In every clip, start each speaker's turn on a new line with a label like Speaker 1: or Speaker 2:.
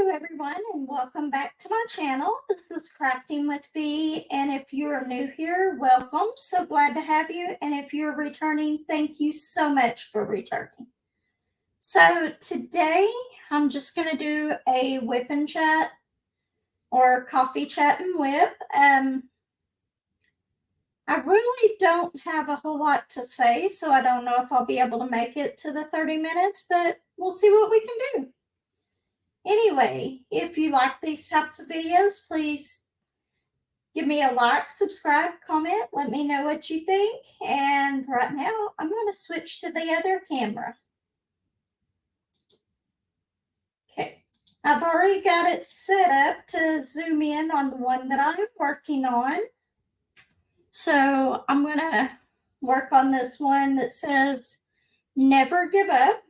Speaker 1: Hello everyone and welcome back to my channel. This is Crafting with V, and if you're new here, welcome. So glad to have you, and if you're returning, thank you so much for returning. So today I'm just going to do a whip and chat or coffee chat and whip. I really don't have a whole lot to say, so I don't know if I'll be able to make it to the 30 minutes, but we'll see what we can do. Anyway, if you like these types of videos, please give me a like, subscribe, comment, let me know what you think. And right now, I'm going to switch to the other camera. Okay, I've already got it set up to zoom in on the one that I'm working on. So I'm going to work on this one that says, never give up.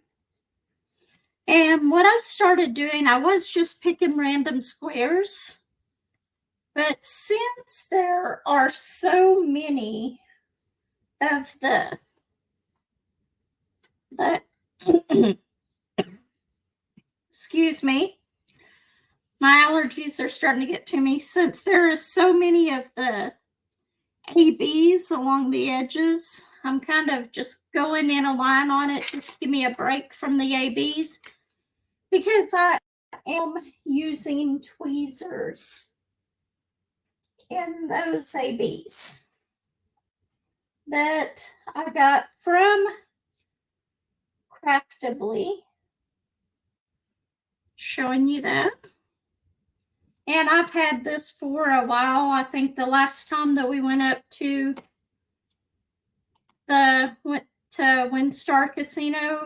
Speaker 1: And what I started doing, I was just picking random squares. But since there are so many of the excuse me, my allergies are starting to get to me. Since there are so many of the ABs along the edges, I'm kind of just going in a line on it just to give me a break from the ABs, because I am using tweezers in those ABs that I got from Craftibly, showing you that. And I've had this for a while. I think the last time that we went up to Windstar Casino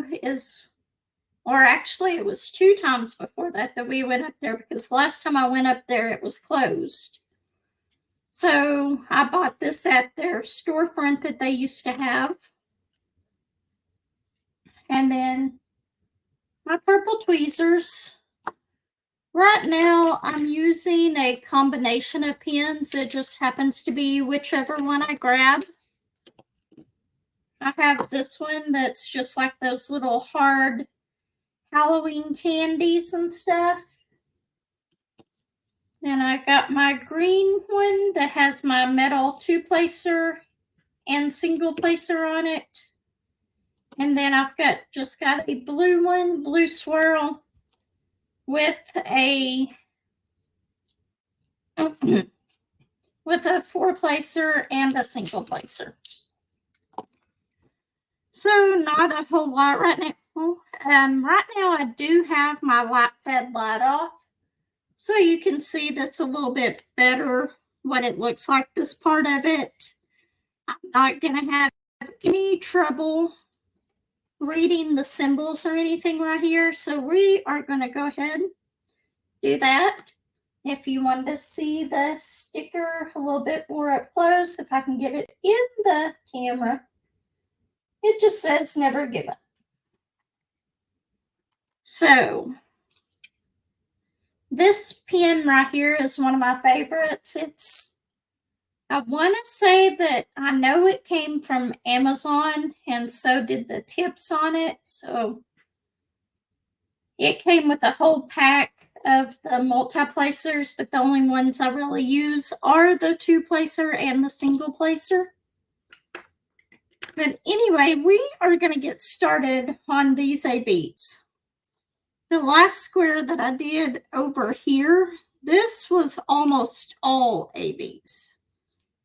Speaker 1: or actually it was 2 times before that we went up there, because last time I went up there it was closed. So I bought this at their storefront that they used to have. And then my purple tweezers. Right now I'm using a combination of pens. It just happens to be whichever one I grab. I have this one that's just like those little hard Halloween candies and stuff. Then I got my green one that has my metal 2-placer and single placer on it. And then I've just got a blue one, blue swirl, with a 4-placer and a single placer. So not a whole lot right now. Right now I do have my lightpad light off, so you can see that's a little bit better what it looks like, this part of it. I'm not going to have any trouble reading the symbols or anything right here, so we are going to go ahead and do that. If you want to see the sticker a little bit more up close, if I can get it in the camera, it just says never give up. So this pen right here is one of my favorites. I want to say that I know it came from Amazon, and so did the tips on it. So it came with a whole pack of the multi-placers, but the only ones I really use are the 2-placer and the single placer. But anyway, we are going to get started on these ABs. The last square that I did over here, this was almost all ABs.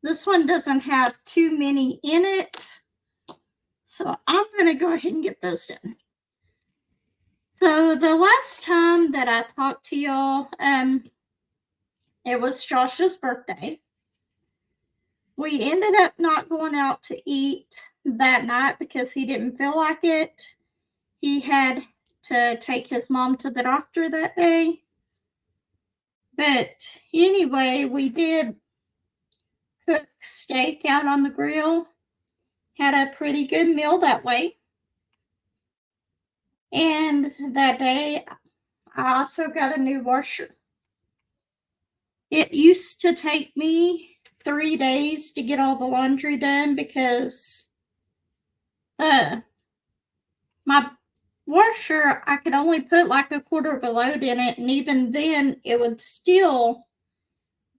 Speaker 1: This one doesn't have too many in it, so I'm going to go ahead and get those done. So the last time that I talked to y'all, it was Josh's birthday. We ended up not going out to eat that night because he didn't feel like it. He had to take his mom to the doctor that day. But anyway, we did cook steak out on the grill. Had a pretty good meal that way. And that day, I also got a new washer. It used to take me 3 days to get all the laundry done because my washer, I could only put like a quarter of a load in it, and even then it would still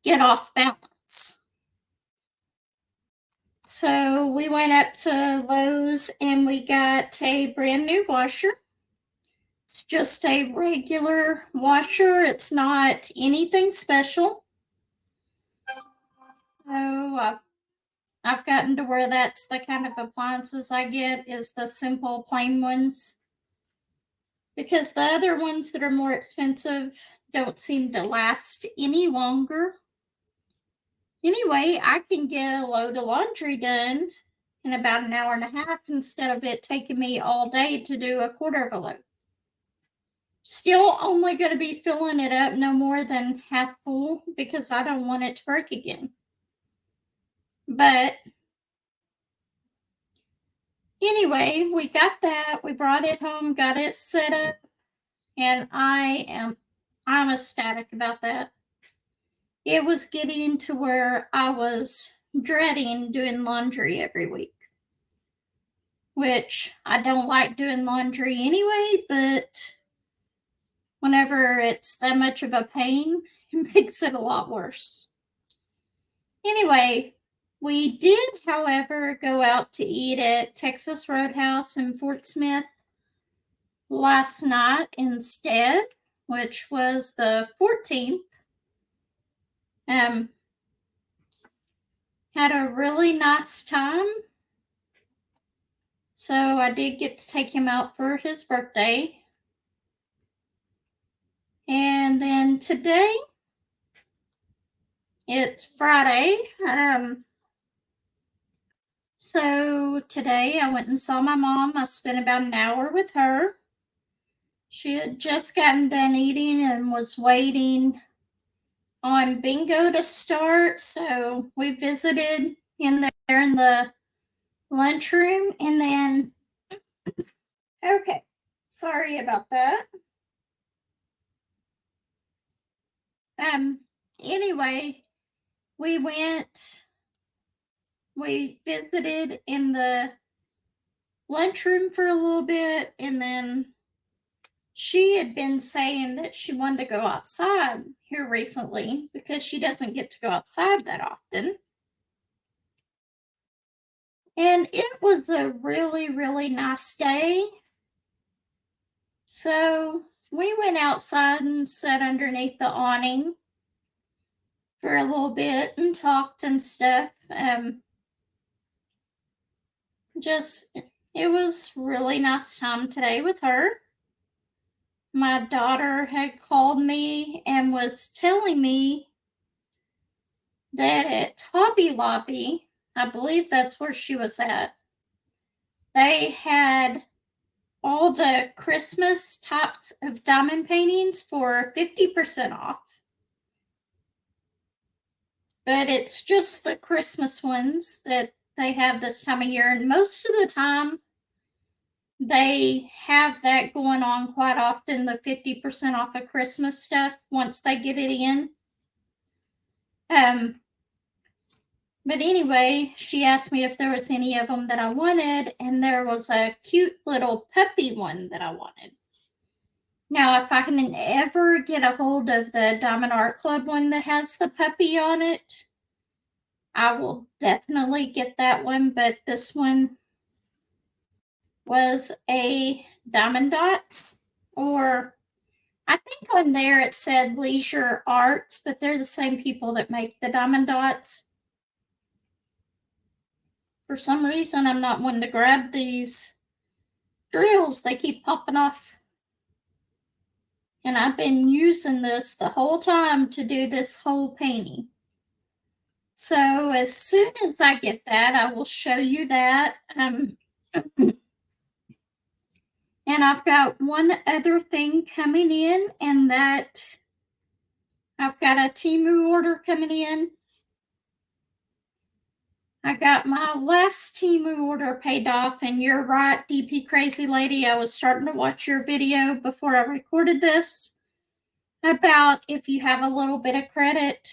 Speaker 1: get off balance. So we went up to Lowe's and we got a brand new washer. It's just a regular washer. It's not anything special. So I've gotten to where that's the kind of appliances I get, is the simple plain ones. Because the other ones that are more expensive don't seem to last any longer. Anyway, I can get a load of laundry done in about an hour and a half instead of it taking me all day to do a quarter of a load. Still only going to be filling it up no more than half full because I don't want it to break again. But anyway, we got that. We brought it home, got it set up, and I'm ecstatic about that. It was getting to where I was dreading doing laundry every week, which I don't like doing laundry anyway, but whenever it's that much of a pain, it makes it a lot worse. Anyway, we did, however, go out to eat at Texas Roadhouse in Fort Smith last night instead, which was the 14th. Had a really nice time. So I did get to take him out for his birthday. And then today, it's Friday. So today I went and saw my mom. I spent about an hour with her. She had just gotten done eating and was waiting on bingo to start. So we visited in there in the lunchroom, and then, okay, sorry about that. Anyway, we visited in the lunchroom for a little bit, and then she had been saying that she wanted to go outside here recently because she doesn't get to go outside that often. And it was a really, really nice day. So we went outside and sat underneath the awning for a little bit and talked and stuff. It was really nice time today with her. My daughter had called me and was telling me that at Hobby Lobby, I believe that's where she was at, they had all the Christmas types of diamond paintings for 50% off. But it's just the Christmas ones that they have this time of year. And most of the time, they have that going on quite often, the 50% off of Christmas stuff once they get it in. But anyway, she asked me if there was any of them that I wanted, and there was a cute little puppy one that I wanted. Now, if I can ever get a hold of the Diamond Art Club one that has the puppy on it, I will definitely get that one. But this one was a Diamond Dots, or I think on there it said Leisure Arts, but they're the same people that make the Diamond Dots. For some reason, I'm not wanting to grab these drills. They keep popping off. And I've been using this the whole time to do this whole painting. So as soon as I get that, I will show you that. And I've got one other thing coming in, and that I've got a Temu order coming in. I got my last Temu order paid off, and you're right, DP Crazy Lady, I was starting to watch your video before I recorded this about if you have a little bit of credit.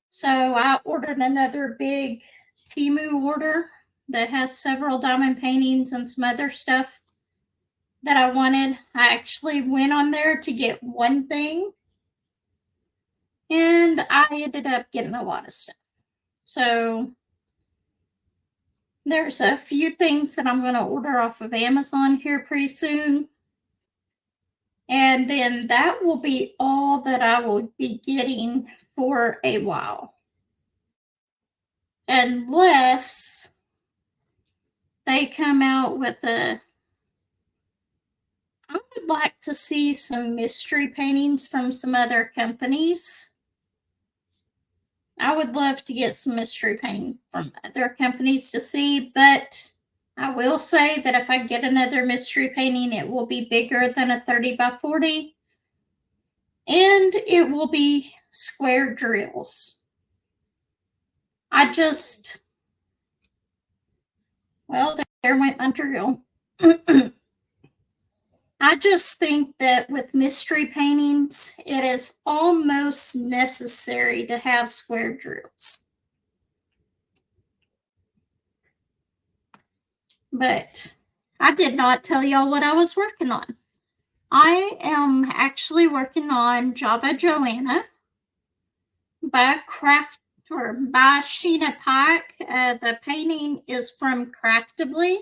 Speaker 1: So I ordered another big Temu order that has several diamond paintings and some other stuff. that I wanted. I actually went on there to get one thing, and I ended up getting a lot of stuff. So there's a few things that I'm going to order off of Amazon here pretty soon. And then that will be all that I will be getting for a while. Unless they come out with I would like to see some mystery paintings from some other companies. I would love to get some mystery painting from other companies to see, but I will say that if I get another mystery painting, it will be bigger than a 30 by 40, and it will be square drills. Well, there went my drill. I just think that with mystery paintings, it is almost necessary to have square drills. But I did not tell y'all what I was working on. I am actually working on Joanna by Sheena Pike. The painting is from Craftibly.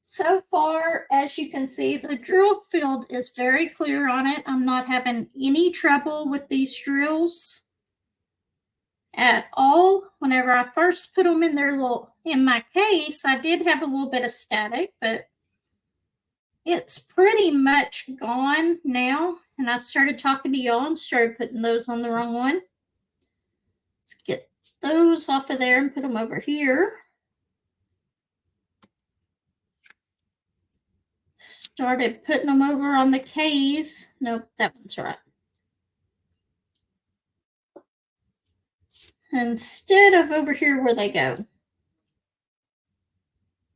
Speaker 1: So far, as you can see, the drill field is very clear on it. I'm not having any trouble with these drills at all. Whenever I first put them in my case, I did have a little bit of static, but it's pretty much gone now. And I started talking to y'all and started putting those on the wrong one. Let's get those off of there and put them over here. Started putting them over on the K's. Nope, that one's right. Instead of over here where they go.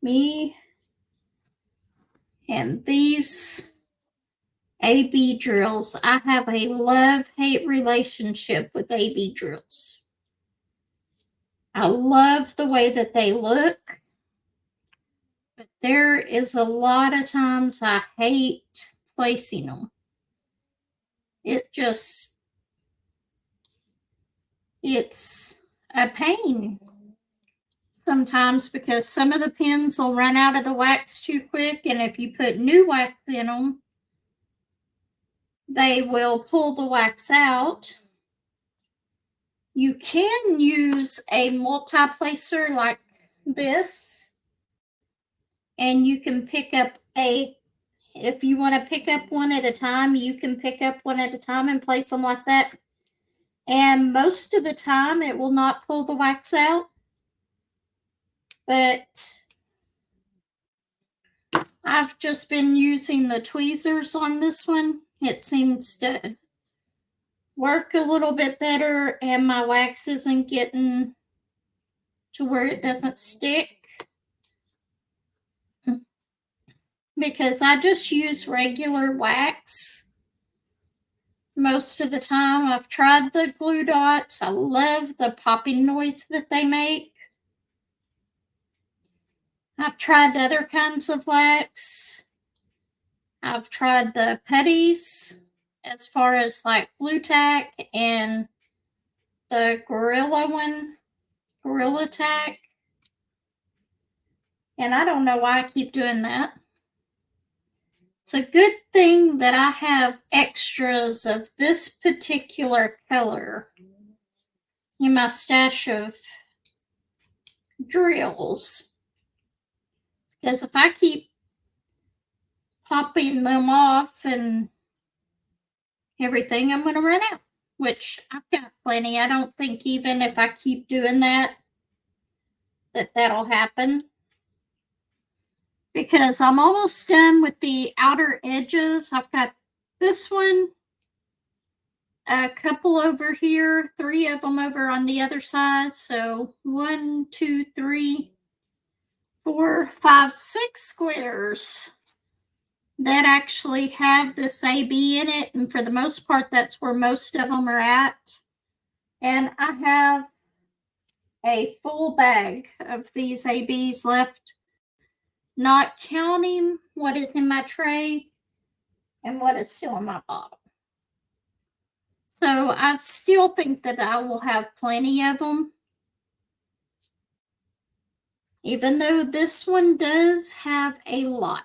Speaker 1: Me and these AB drills. I have a love-hate relationship with AB drills. I love the way that they look, but there is a lot of times I hate placing them. It's a pain sometimes because some of the pins will run out of the wax too quick, and if you put new wax in them, they will pull the wax out. You can use a multi-placer like this, and you can pick up if you want to pick up one at a time, you can pick up one at a time and place them like that. And most of the time, it will not pull the wax out. But I've just been using the tweezers on this one. It seems to work a little bit better, and my wax isn't getting to where it doesn't stick. Because I just use regular wax most of the time. I've tried the glue dots. I love the popping noise that they make. I've tried other kinds of wax. I've tried the putties as far as like Blue Tack and the Gorilla Tack. And I don't know why I keep doing that. It's a good thing that I have extras of this particular color in my stash of drills. Because if I keep popping them off and everything, I'm going to run out. Which I've got plenty. I don't think even if I keep doing that, that'll happen. Because I'm almost done with the outer edges. I've got this one, a couple over here, 3 of them over on the other side. So 1, 2, 3, 4, 5, 6 squares that actually have this AB in it. And for the most part, that's where most of them are at. And I have a full bag of these ABs left not counting what is in my tray and what is still in my bottle. So I still think that I will have plenty of them. Even though this one does have a lot.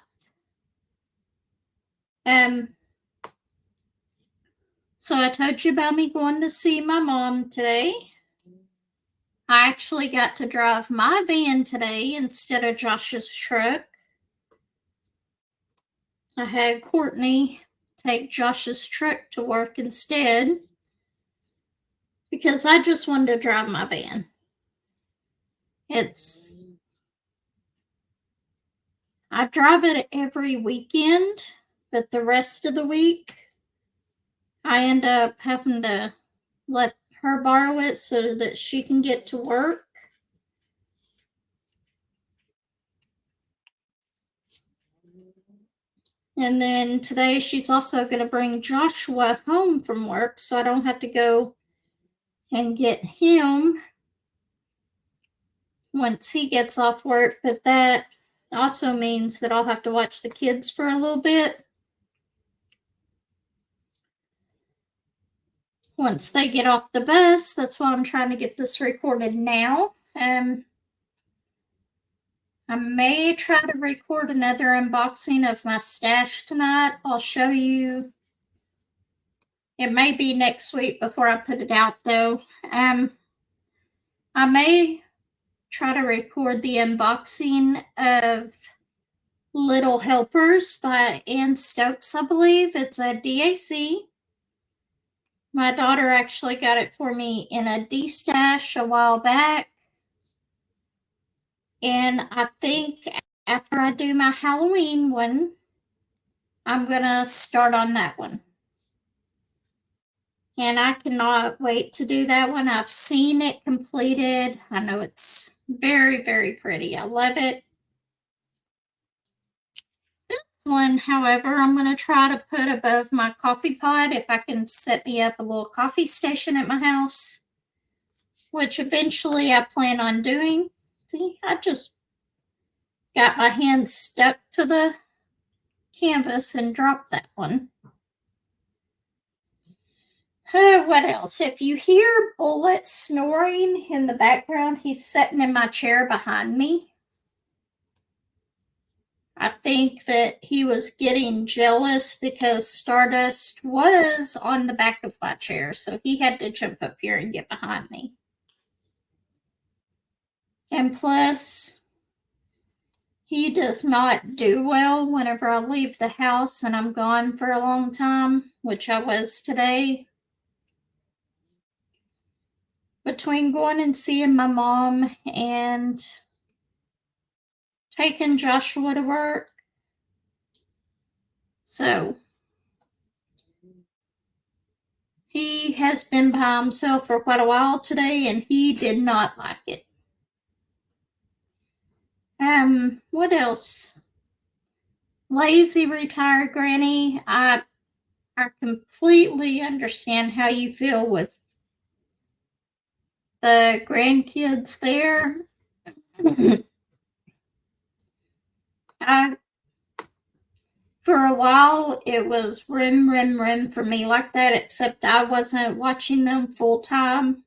Speaker 1: So I told you about me going to see my mom today. I actually got to drive my van today instead of Josh's truck. I had Courtney take Josh's truck to work instead because I just wanted to drive my van. I drive it every weekend, but the rest of the week I end up having to let her borrow it so that she can get to work. And then today she's also going to bring Joshua home from work so I don't have to go and get him once he gets off work. But that also means that I'll have to watch the kids for a little bit once they get off the bus. That's why I'm trying to get this recorded now. I may try to record another unboxing of my stash tonight. I'll show you. It may be next week before I put it out, though. I may try to record the unboxing of Little Helpers by Ann Stokes, I believe. It's a DAC. My daughter actually got it for me in a D-stash a while back. And I think after I do my Halloween one, I'm going to start on that one. And I cannot wait to do that one. I've seen it completed. I know it's very, very pretty. I love it. This one, however, I'm going to try to put above my coffee pot if I can set me up a little coffee station at my house, which eventually I plan on doing. See, I just got my hand stuck to the canvas and dropped that one. What else? If you hear Bullet snoring in the background, he's sitting in my chair behind me. I think that he was getting jealous because Stardust was on the back of my chair, so he had to jump up here and get behind me. And plus, he does not do well whenever I leave the house and I'm gone for a long time, which I was today. Between going and seeing my mom and taking Joshua to work. So he has been by himself for quite a while today and he did not like it. What else? Lazy retired granny. I completely understand how you feel with the grandkids there. For a while, it was rim for me like that, except I wasn't watching them full time.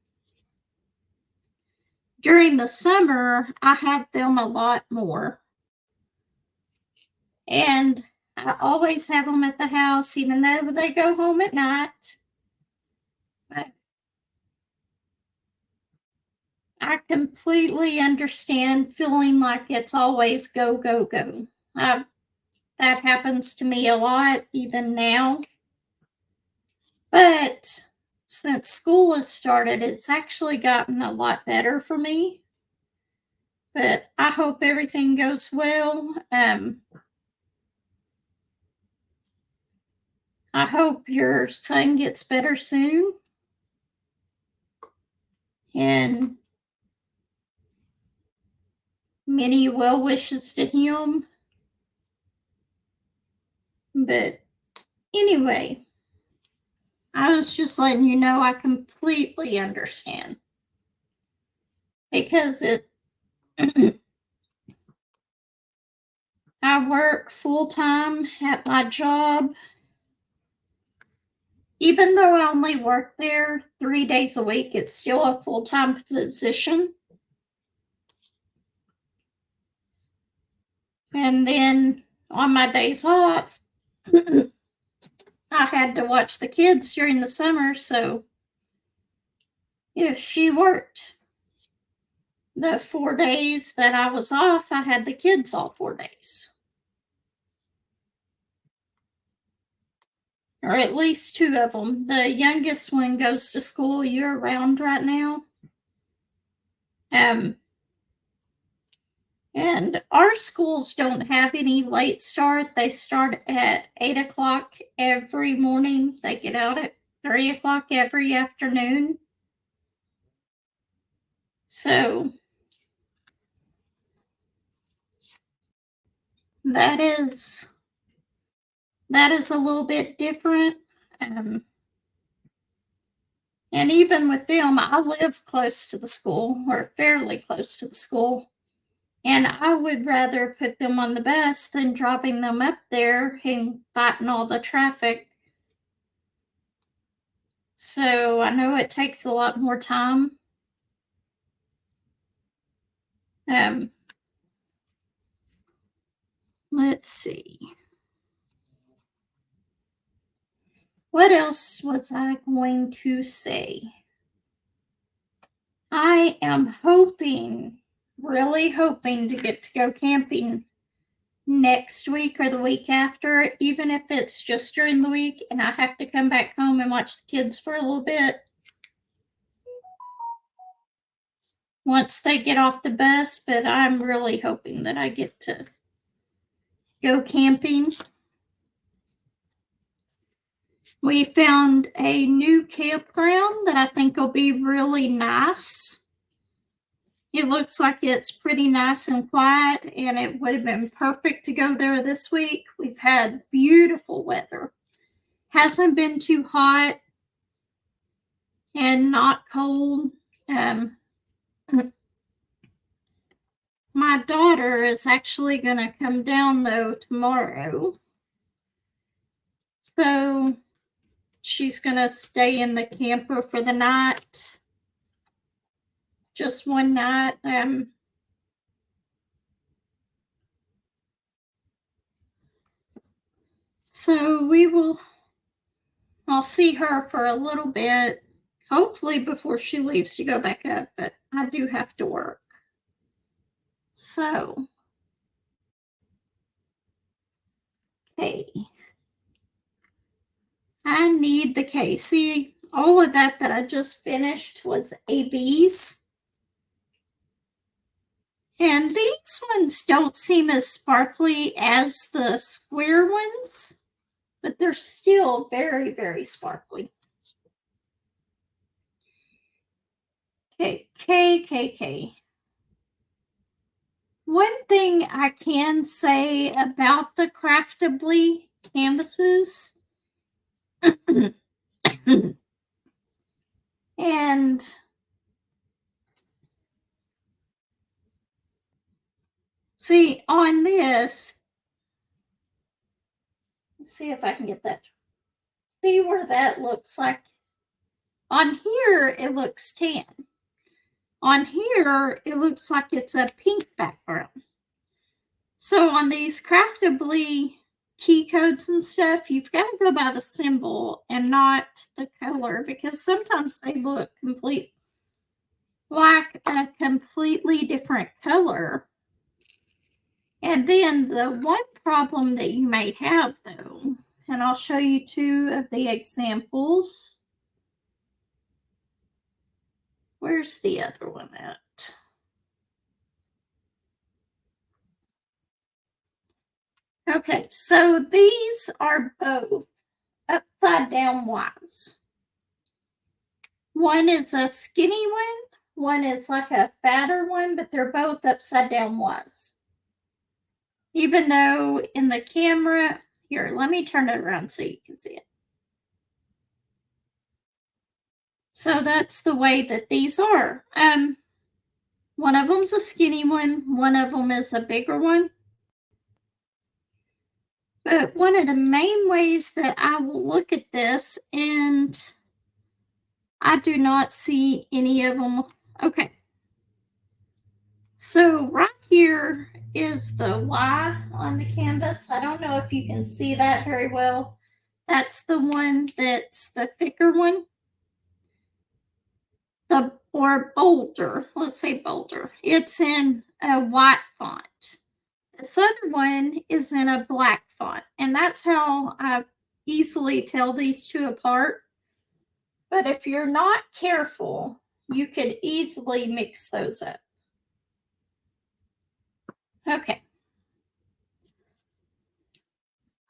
Speaker 1: During the summer, I have them a lot more. And I always have them at the house, even though they go home at night. But I completely understand feeling like it's always go, go, go. That happens to me a lot, even now. But since school has started, it's actually gotten a lot better for me. But I hope everything goes well. I hope your son gets better soon. And many well wishes to him. But anyway, I was just letting you know I completely understand. Because I work full-time at my job. Even though I only work there 3 days a week, it's still a full-time position. And then on my days off, I had to watch the kids during the summer. So if she worked the 4 days that I was off, I had the kids all 4 days. Or at least 2 of them. The youngest one goes to school year-round right now. And our schools don't have any late start. They start at 8 o'clock every morning. They get out at 3 o'clock every afternoon. So that is a little bit different. And even with them, I live close to the school, or fairly close to the school. And I would rather put them on the bus than dropping them up there and fighting all the traffic. So I know it takes a lot more time. Let's see. What else was I going to say? I am hoping, really hoping to get to go camping next week or the week after, even if it's just during the week and I have to come back home and watch the kids for a little bit. Once they get off the bus, but I'm really hoping that I get to go camping. We found a new campground that I think will be really nice. It looks like it's pretty nice and quiet, and it would have been perfect to go there this week. We've had beautiful weather. Hasn't been too hot and not cold. My daughter is actually going to come down, though, tomorrow. So she's going to stay in the camper for the night. Just one night. So I'll see her for a little bit, hopefully before she leaves to go back up, but I do have to work. So, okay. I need the case. See, all of that I just finished was ABs. And these ones don't seem as sparkly as the square ones, but they're still very, very sparkly. Okay, K. One thing I can say about the Craftibly canvases and see on this, let's see if I can get that. See where that looks like. On here, it looks tan. On here, it looks like it's a pink background. So on these Craftibly key codes and stuff, you've got to go by the symbol and not the color, because sometimes they look like a completely different color. And then the one problem that you may have, though, and I'll show you 2 of the examples. Where's the other one at? Okay, so these are both upside down Ys. One is a skinny one is like a fatter one, but they're both upside down Ys. Even though in the camera, here, let me turn it around so you can see it. So that's the way that these are. One of them's a skinny one of them is a bigger one. But one of the main ways that I will look at this, and I do not see any of them. Okay. So right here is the Y on the canvas. I don't know if you can see that very well. That's the one that's the thicker one. Or bolder. Let's say bolder. It's in a white font. This other one is in a black font. And that's how I easily tell these two apart. But if you're not careful, you could easily mix those up. Okay.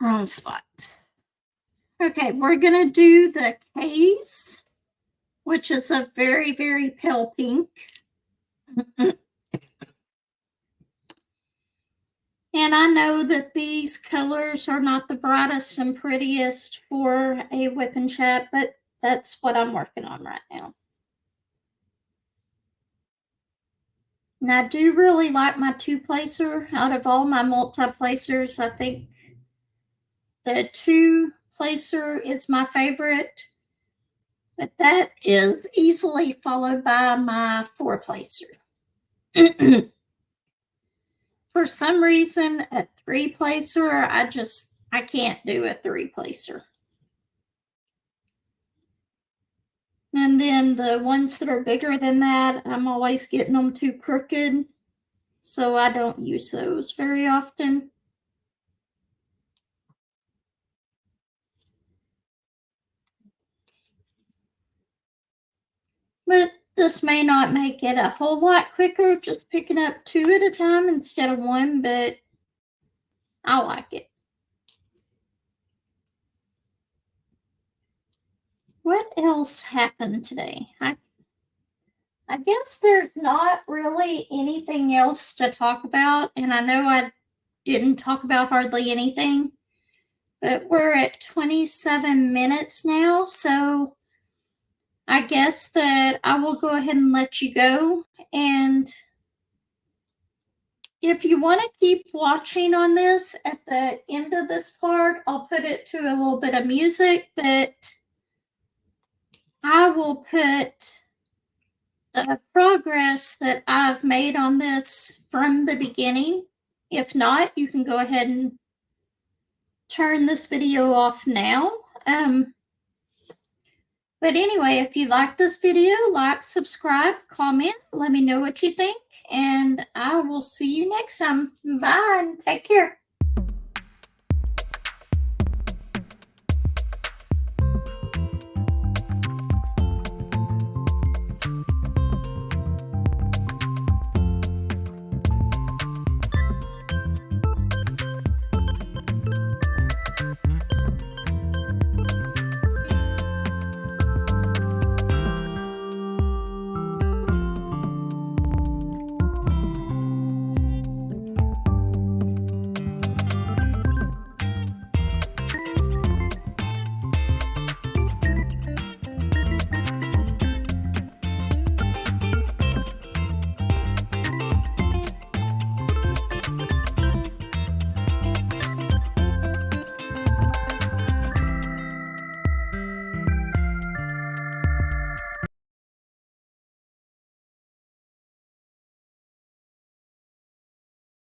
Speaker 1: Wrong spot. Okay, we're going to do the K's, which is a very, very pale pink. And I know that these colors are not the brightest and prettiest for a whip and chat, but that's what I'm working on right now. And I do really like my two-placer. Out of all my multi-placers, I think the two-placer is my favorite. But that is easily followed by my four-placer. For some reason, a three-placer, I can't do a three-placer. And then the ones that are bigger than that, I'm always getting them too crooked, so I don't use those very often. But this may not make it a whole lot quicker, just picking up two at a time instead of one, but I like it. What else happened today? I guess there's not really anything else to talk about, and I know I didn't talk about hardly anything, but we're at 27 minutes now, so I guess that I will go ahead and let you go. And if you want to keep watching on this, at the end of this part, I'll put it to a little bit of music, but I will put the progress that I've made on this from the beginning. If not, you can go ahead and turn this video off now. But anyway, if you like this video, like, subscribe, comment, let me know what you think, and I will see you next time. Bye, and take care.